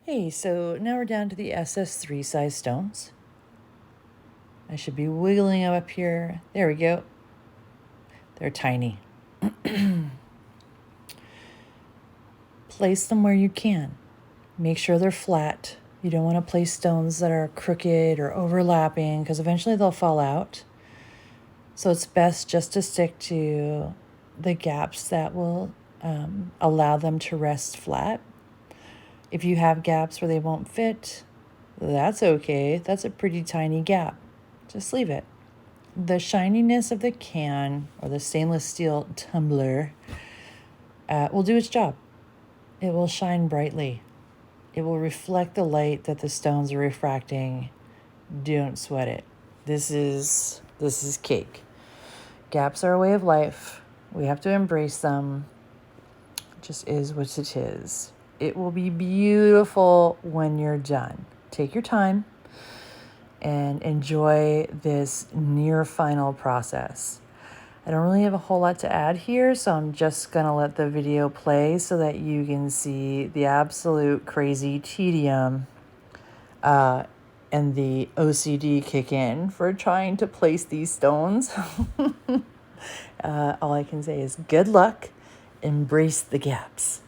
Hey, so now we're down to the SS3 size stones. I should be wiggling them up here. There we go. They're tiny. Place them where you can. Make sure they're flat. You don't want to place stones that are crooked or overlapping because eventually they'll fall out. So it's best just to stick to the gaps that will allow them to rest flat. If you have gaps where they won't fit, that's okay. That's a pretty tiny gap. Just leave it. The shininess of the can or the stainless steel tumbler will do its job. It will shine brightly. It will reflect the light that the stones are refracting. Don't sweat it. This is cake. Gaps are a way of life. We have to embrace them. It just is what it is. It will be beautiful when you're done. Take your time and enjoy this near final process. I don't really have a whole lot to add here, so I'm just going to let the video play so that you can see the absolute crazy tedium and the OCD kick in for trying to place these stones. All I can say is good luck, embrace the gaps.